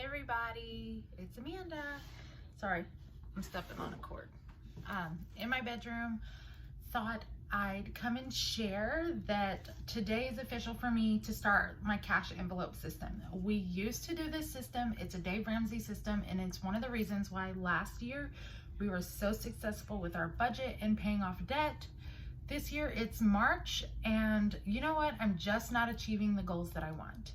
everybody, it's Amanda. Sorry, I'm stepping on a cord. In my bedroom, thought I'd come and share that today is official for me to start my cash envelope system. We used to do this system. It's a Dave Ramsey system, and it's one of the reasons why last year we were so successful with our budget and paying off debt. This year it's March, and you know what? I'm just not achieving the goals that I want.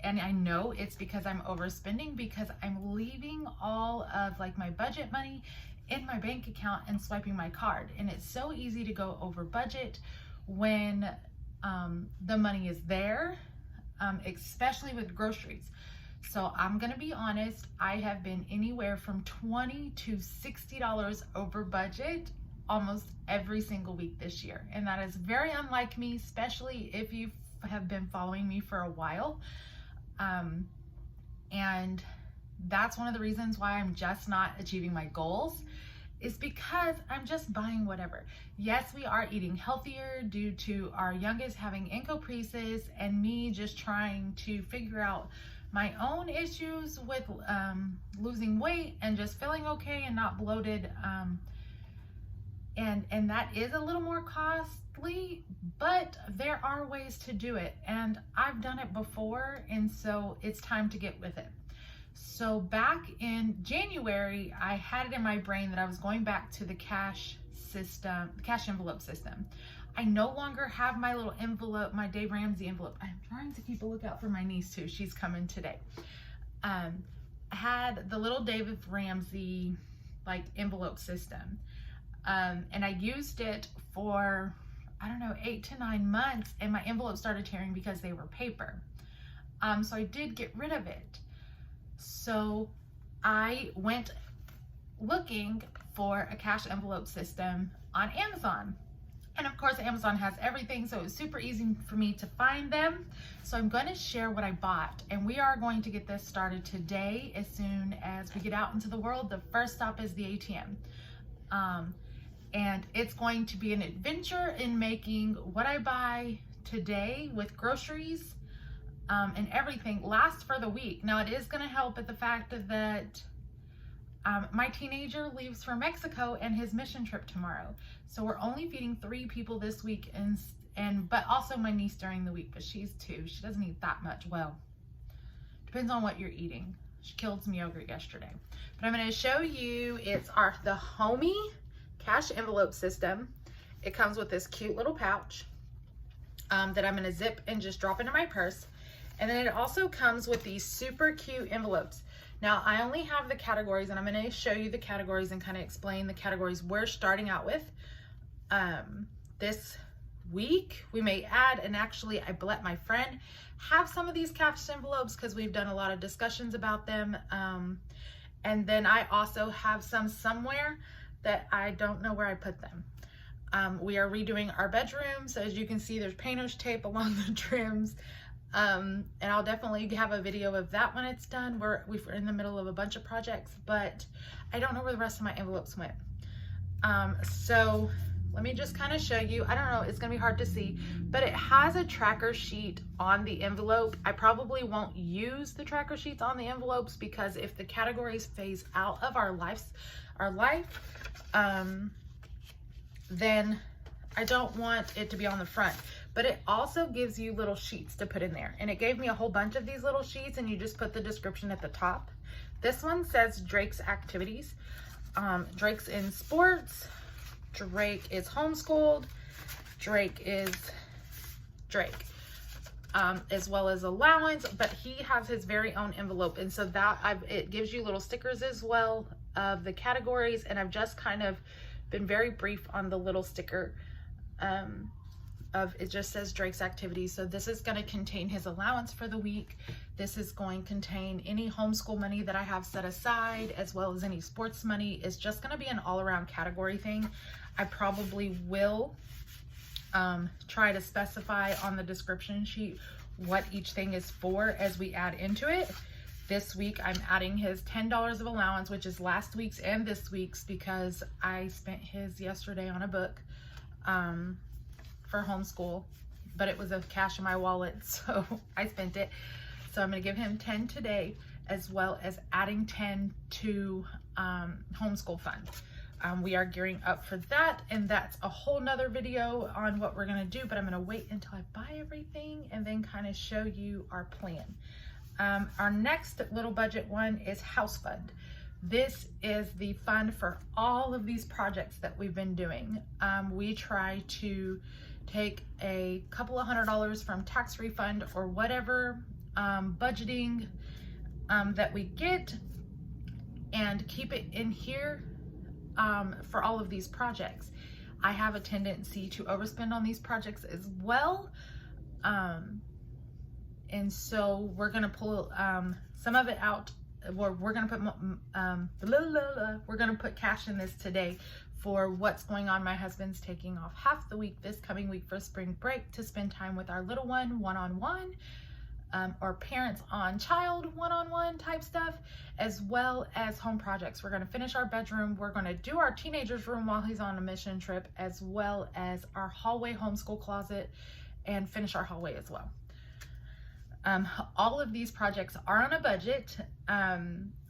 And I know it's because I'm overspending, because I'm leaving all of like my budget money in my bank account and swiping my card. And it's so easy to go over budget when the money is there, especially with groceries. So I'm gonna be honest, I have been anywhere from $20 to $60 over budget almost every single week this year. And that is very unlike me, especially if you have been following me for a while. And that's one of the reasons why I'm just not achieving my goals, is because I'm just buying whatever. Yes, we are eating healthier due to our youngest having encopresis and me just trying to figure out my own issues with losing weight and just feeling okay and not bloated. And that is a little more costly, but there are ways to do it. And I've done it before, and so it's time to get with it. So back in January, I had it in my brain that I was going back to the cash system, the cash envelope system. I no longer have my little envelope, my Dave Ramsey envelope. I'm trying to keep a lookout for my niece too. She's coming today. I had the little Dave Ramsey like envelope system. And I used it for, I don't know, 8 to 9 months, and my envelopes started tearing because they were paper. So I did get rid of it. So I went looking for a cash envelope system on Amazon. And of course, Amazon has everything, so it was super easy for me to find them. So I'm going to share what I bought, and we are going to get this started today. As soon as we get out into the world, the first stop is the ATM. And it's going to be an adventure in making what I buy today with groceries and everything last for the week. Now, it is going to help at the fact that my teenager leaves for Mexico and his mission trip tomorrow. So we're only feeding 3 people this week, but also my niece during the week, but she's 2. She doesn't eat that much. Well, depends on what you're eating. She killed some yogurt yesterday. But I'm going to show you, it's the Hommie cash envelope system. It comes with this cute little pouch that I'm going to zip and just drop into my purse. And then it also comes with these super cute envelopes. Now, I only have the categories, and I'm going to show you the categories and kind of explain the categories we're starting out with. This week we may add, and actually I let my friend have some of these cash envelopes because we've done a lot of discussions about them. And then I also have some somewhere that I don't know where I put them. We are redoing our bedroom, so as you can see, there's painter's tape along the trims. And I'll definitely have a video of that when it's done. We're in the middle of a bunch of projects, but I don't know where the rest of my envelopes went. So let me just kind of show you. I don't know, it's gonna be hard to see, but it has a tracker sheet on the envelope. I probably won't use the tracker sheets on the envelopes because if the categories phase out of our life, then I don't want it to be on the front. But it also gives you little sheets to put in there. And it gave me a whole bunch of these little sheets, and you just put the description at the top. This one says Drake's activities. Drake's in sports. Drake is homeschooled. Drake is Drake. As well as allowance, but he has his very own envelope. And so it gives you little stickers as well of the categories. And I've just kind of been very brief on the little sticker it just says Drake's activities. So this is going to contain his allowance for the week. This is going to contain any homeschool money that I have set aside, as well as any sports money. It's just going to be an all-around category thing. I probably will try to specify on the description sheet what each thing is for as we add into it. This week I'm adding his $10 of allowance, which is last week's and this week's, because I spent his yesterday on a book for homeschool, but it was a cash in my wallet, so I spent it. So I'm going to give him 10 today, as well as adding 10 to homeschool fund. We are gearing up for that, and that's a whole nother video on what we're going to do, but I'm going to wait until I buy everything and then kind of show you our plan. Our next little budget one is house fund. This is the fund for all of these projects that we've been doing. We try to take a couple of $100s from tax refund or whatever budgeting that we get and keep it in here for all of these projects. I have a tendency to overspend on these projects as well. And so we're gonna pull some of it out. We're gonna put we're gonna put cash in this today for what's going on. My husband's taking off half the week this coming week for spring break to spend time with our little one-on-one, or parents on child one-on-one type stuff, as well as home projects. We're gonna finish our bedroom. We're gonna do our teenager's room while he's on a mission trip, as well as our hallway homeschool closet, and finish our hallway as well. All of these projects are on a budget.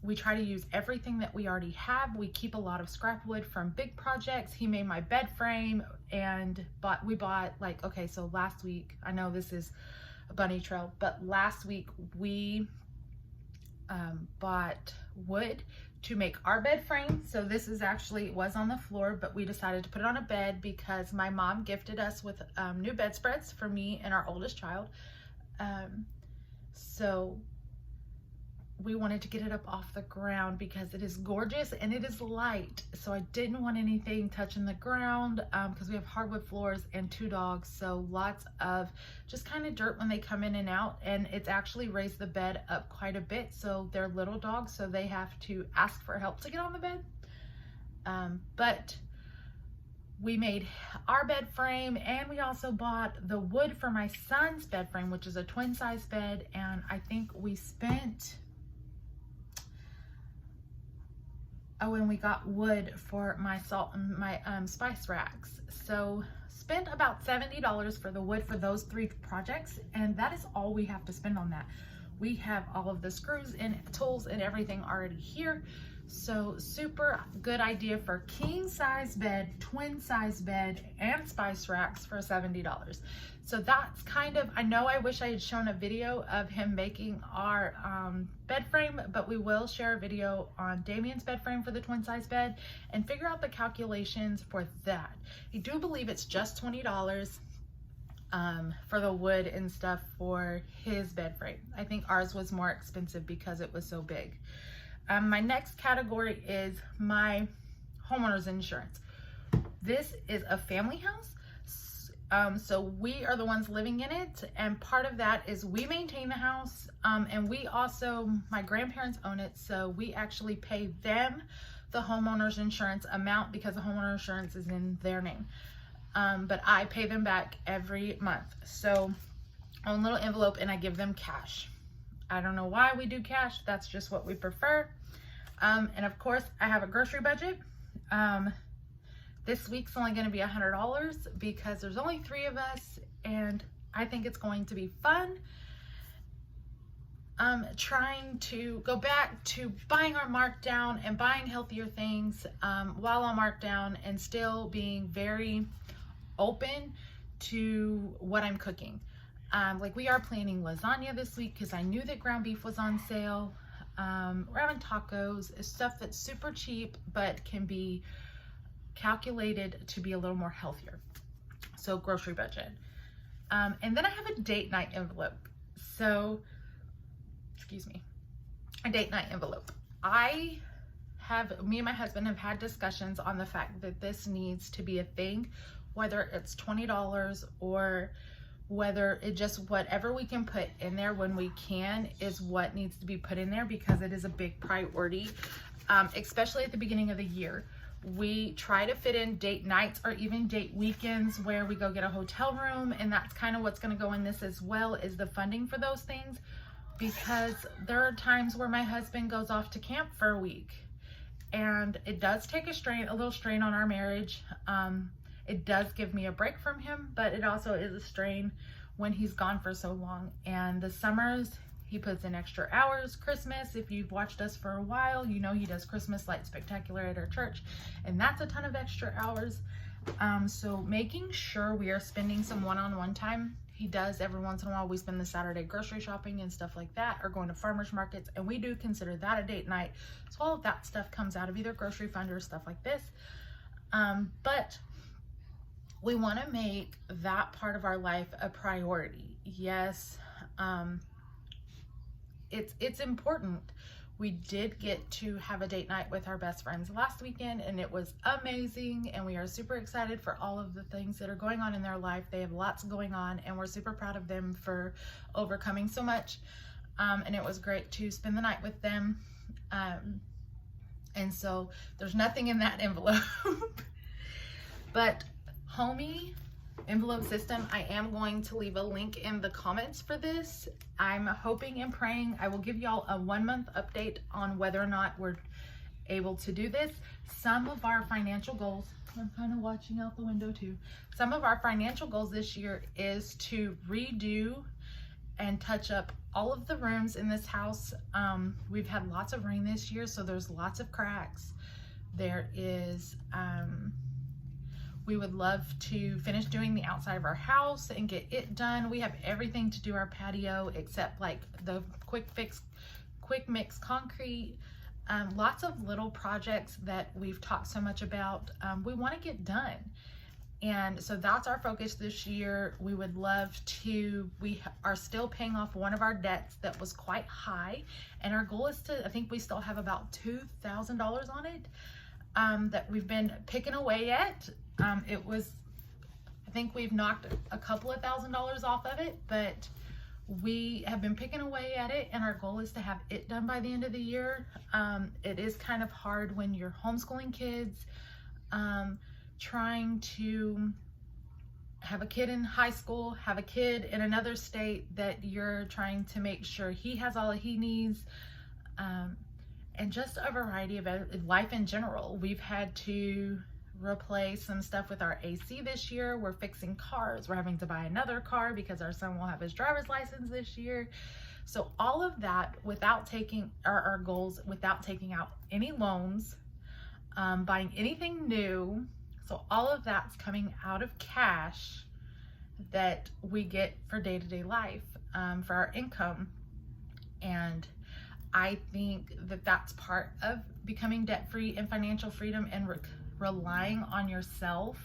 We try to use everything that we already have. We keep a lot of scrap wood from big projects. He made my bed frame, and we bought like, okay, so last week, I know this is a bunny trail, but last week we bought wood to make our bed frame. So this is actually, it was on the floor, but we decided to put it on a bed because my mom gifted us with new bedspreads for me and our oldest child. So we wanted to get it up off the ground because it is gorgeous and it is light. So I didn't want anything touching the ground because we have hardwood floors and 2 dogs. So lots of just kind of dirt when they come in and out. And it's actually raised the bed up quite a bit. So they're little dogs, so they have to ask for help to get on the bed. But we made our bed frame, and we also bought the wood for my son's bed frame, which is a twin size bed. And I think we spent, oh, and we got wood for my salt and my spice racks. So spent about $70 for the wood for those 3 projects. And that is all we have to spend on that. We have all of the screws and tools and everything already here. So super good idea for king size bed, twin size bed, and spice racks for $70. So that's kind of, I know I wish I had shown a video of him making our bed frame, but we will share a video on Damien's bed frame for the twin size bed and figure out the calculations for that. I do believe it's just $20 for the wood and stuff for his bed frame. I think ours was more expensive because it was so big. My next category is my homeowner's insurance. This is a family house. So we are the ones living in it. And part of that is we maintain the house. And we also, my grandparents own it. So we actually pay them the homeowner's insurance amount because the homeowner insurance is in their name. But I pay them back every month. So on a little envelope, and I give them cash. I don't know why we do cash. That's just what we prefer. And of course, I have a grocery budget. This week's only going to be $100 because there's only 3 of us, and I think it's going to be fun. Trying to go back to buying our markdown and buying healthier things while on markdown, and still being very open to what I'm cooking. Like we are planning lasagna this week because I knew that ground beef was on sale. We're having tacos, stuff that's super cheap but can be calculated to be a little more healthier. So grocery budget. And then I have a date night envelope. So, excuse me, a date night envelope. Me and my husband have had discussions on the fact that this needs to be a thing, whether it's $20 or whether it just, whatever we can put in there when we can is what needs to be put in there, because it is a big priority, especially at the beginning of the year. We try to fit in date nights or even date weekends where we go get a hotel room, and that's kind of what's going to go in this as well, is the funding for those things, because there are times where my husband goes off to camp for a week, and it does take a little strain on our marriage. It does give me a break from him, but it also is a strain when he's gone for so long. And the summers, He puts in extra hours. Christmas, if you've watched us for a while, you know he does Christmas Light Spectacular at our church, and that's a ton of extra hours. So making sure we are spending some one-on-one time. He does every once in a while. We spend the Saturday grocery shopping and stuff like that, or going to farmers markets, and we do consider that a date night. So all of that stuff comes out of either grocery fund or stuff like this. But we want to make that part of our life a priority. Yes, it's important. We did get to have a date night with our best friends last weekend, and it was amazing, and we are super excited for all of the things that are going on in their life. They have lots going on, and we're super proud of them for overcoming so much. And it was great to spend the night with them. And so there's nothing in that envelope. But Hommie envelope system, I am going to leave a link in the comments for this. I'm hoping and praying I will give y'all a 1-month update on whether or not we're able to do this. Some of our financial goals, I'm kind of watching out the window too. Some of our financial goals this year is to redo and touch up all of the rooms in this house. We've had lots of rain this year, so there's lots of cracks. There is, we would love to finish doing the outside of our house and get it done. We have everything to do our patio except like the quick mix concrete. Lots of little projects that we've talked so much about, we want to get done. And so that's our focus this year. We would love to, we are still paying off one of our debts that was quite high. And our goal is to, I think we still have about $2,000 on it that we've been picking away at. It was, I think we've knocked a couple of $1,000s off of it, but we have been picking away at it, and our goal is to have it done by the end of the year. It is kind of hard when you're homeschooling kids, trying to have a kid in high school, have a kid in another state that you're trying to make sure he has all he needs, and just a variety of life in general. We've had to replace some stuff with our AC this year. We're fixing cars. We're having to buy another car because our son will have his driver's license this year. So all of that without taking our goals, without taking out any loans, buying anything new. So all of that's coming out of cash that we get for day-to-day life, for our income. And I think that that's part of becoming debt-free and financial freedom, and relying on yourself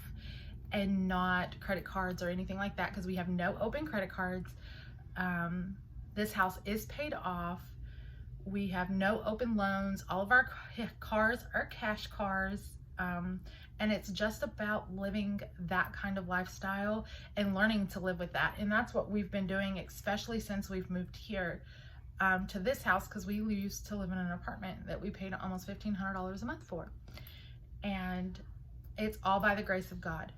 and not credit cards or anything like that, because we have no open credit cards. This house is paid off. We have no open loans. All of our cars are cash cars. And it's just about living that kind of lifestyle and learning to live with that. And that's what we've been doing, especially since we've moved here to this house, because we used to live in an apartment that we paid almost $1,500 a month for. And it's all by the grace of God.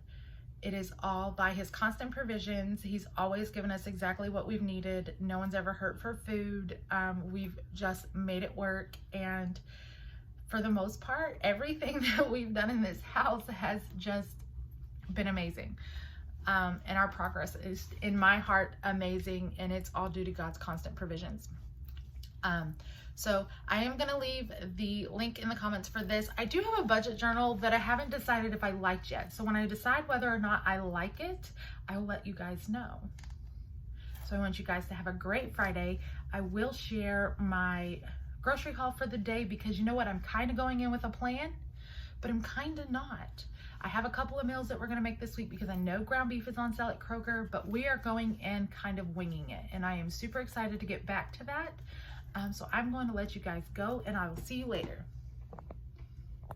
It is all by his constant provisions. He's always given us exactly what we've needed. No one's ever hurt for food. We've just made it work. And for the most part, everything that we've done in this house has just been amazing. And our progress is, in my heart, amazing. And it's all due to God's constant provisions. So I am going to leave the link in the comments for this. I do have a budget journal that I haven't decided if I liked yet. So when I decide whether or not I like it, I will let you guys know. So I want you guys to have a great Friday. I will share my grocery haul for the day, because you know what? I'm kind of going in with a plan, but I'm kind of not. I have a couple of meals that we're going to make this week because I know ground beef is on sale at Kroger, but we are going in kind of winging it. And I am super excited to get back to that. So I'm going to let you guys go, and I will see you later.